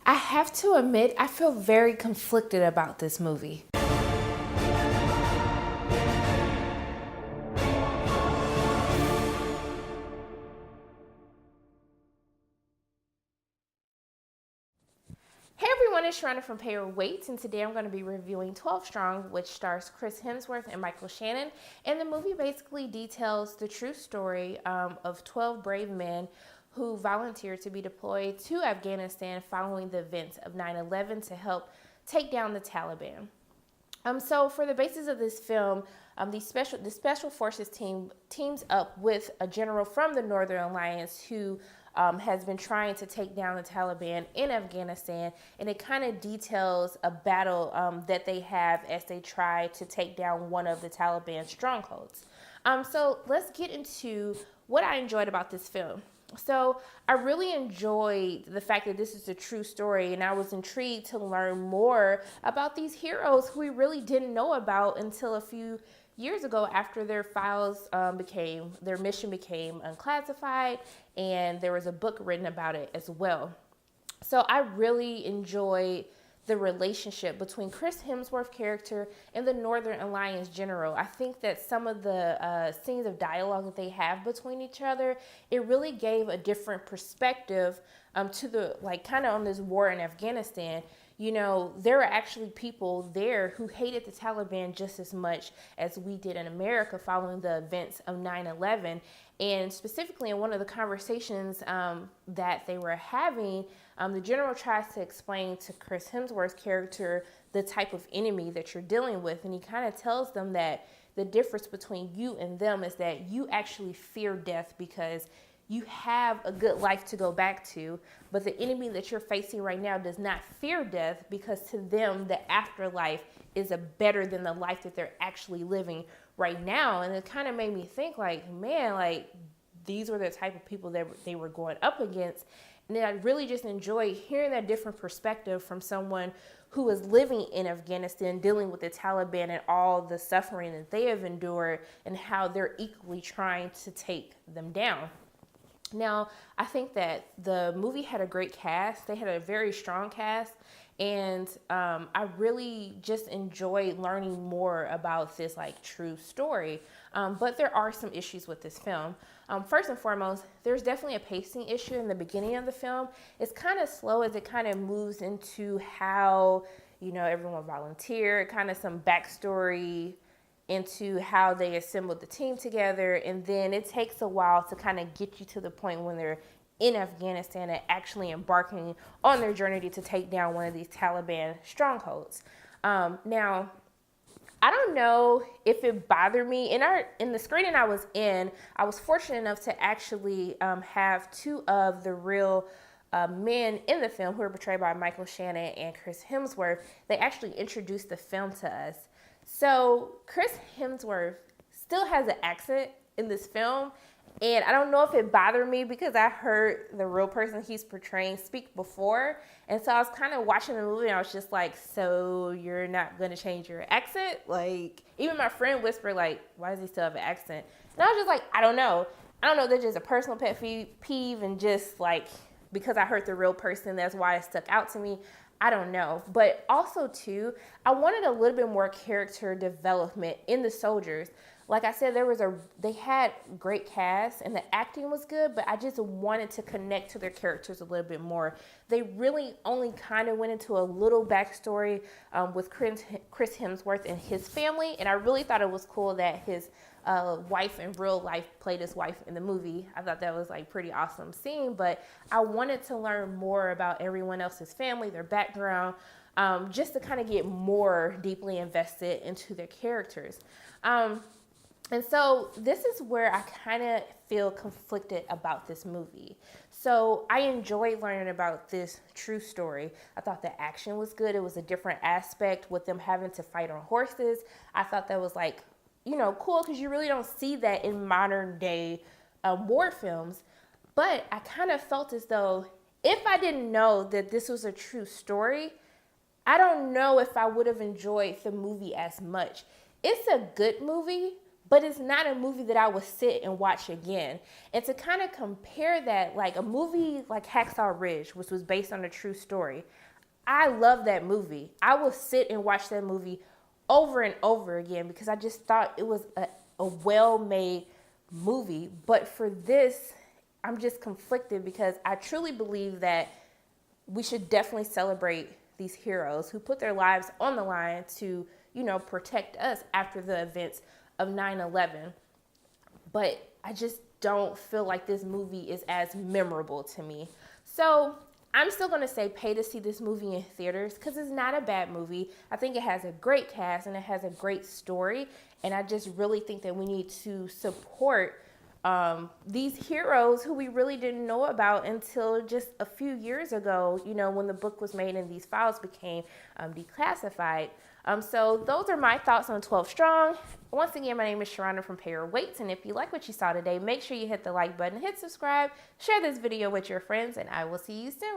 I have to admit, I feel very conflicted about this movie. Hey everyone, it's Sharona from Pay Your Weight, and today I'm going to be reviewing 12 Strong, which stars Chris Hemsworth and Michael Shannon. And the movie basically details the true story of 12 brave men who volunteered to be deployed to Afghanistan following the events of 9/11 to help take down the Taliban. So for the basis of this film, the special forces teams up with a general from the Northern Alliance who has been trying to take down the Taliban in Afghanistan, and it kind of details a battle that they have as they try to take down one of the Taliban strongholds. So let's get into what I enjoyed about this film. So I really enjoyed the fact that this is a true story, and I was intrigued to learn more about these heroes who we really didn't know about until a few years ago after their their mission became unclassified, and there was a book written about it as well. So I really enjoyed the relationship between Chris Hemsworth character and the Northern Alliance general. I think that some of the scenes of dialogue that they have between each other, it really gave a different perspective to the, like, kind of on this war in Afghanistan. You know, there were actually people there who hated the Taliban just as much as we did in America following the events of 9/11. And specifically in one of the conversations that they were having, the general tries to explain to Chris Hemsworth's character the type of enemy that you're dealing with. And he kind of tells them that the difference between you and them is that you actually fear death because you have a good life to go back to, but the enemy that you're facing right now does not fear death because to them, the afterlife is a better than the life that they're actually living right now. And it kind of made me think, like, man, like, these were the type of people that they were going up against. And then I really just enjoyed hearing that different perspective from someone who was living in Afghanistan, dealing with the Taliban and all the suffering that they have endured and how they're equally trying to take them down. Now, I think that the movie had a great cast. They had a very strong cast, and I really just enjoyed learning more about this, like, true story. But there are some issues with this film. First and foremost, there's definitely a pacing issue in the beginning of the film. It's kind of slow as it kind of moves into how, you know, everyone volunteered, kind of some backstory into how they assembled the team together, and then it takes a while to kind of get you to the point when they're in Afghanistan and actually embarking on their journey to take down one of these Taliban strongholds. Now, I don't know if it bothered me. In the screening I was in, I was fortunate enough to actually have two of the real men in the film who are portrayed by Michael Shannon and Chris Hemsworth. They actually introduced the film to us. So Chris Hemsworth still has an accent in this film, and I don't know if it bothered me because I heard the real person he's portraying speak before, and so I was kind of watching the movie and I was just like, so you're not going to change your accent? Like, even my friend whispered, like, why does he still have an accent? And I was just like, I don't know. That's just a personal pet peeve, and just like, because I heard the real person, that's why it stuck out to me. I don't know. But also, too, I wanted a little bit more character development in the soldiers. Like I said, they had great cast and the acting was good, but I just wanted to connect to their characters a little bit more. They really only kind of went into a little backstory with Chris Hemsworth and his family, and I really thought it was cool that his wife in real life played his wife in the movie. I thought that was, like, pretty awesome scene, but I wanted to learn more about everyone else's family, their background, just to kind of get more deeply invested into their characters. And so this is where I kind of feel conflicted about this movie. So I enjoyed learning about this true story. I thought the action was good. It was a different aspect with them having to fight on horses. I thought that was, like, you know, cool, because you really don't see that in modern day war films. But I kind of felt as though if I didn't know that this was a true story, I don't know if I would have enjoyed the movie as much. It's a good movie, but it's not a movie that I would sit and watch again. And to kind of compare that, like a movie like Hacksaw Ridge, which was based on a true story, I love that movie. I will sit and watch that movie over and over again because I just thought it was a well-made movie. But for this, I'm just conflicted because I truly believe that we should definitely celebrate these heroes who put their lives on the line to, you know, protect us after the events of 9/11. But I just don't feel like this movie is as memorable to me. So I'm still going to say pay to see this movie in theaters because it's not a bad movie. I think it has a great cast and it has a great story. And I just really think that we need to support these heroes who we really didn't know about until just a few years ago, you know, when the book was made and these files became declassified. So those are my thoughts on 12 Strong. Once again, my name is Sharonda from Pay Your Weights, and if you like what you saw today, make sure you hit the like button, hit subscribe, share this video with your friends, and I will see you soon.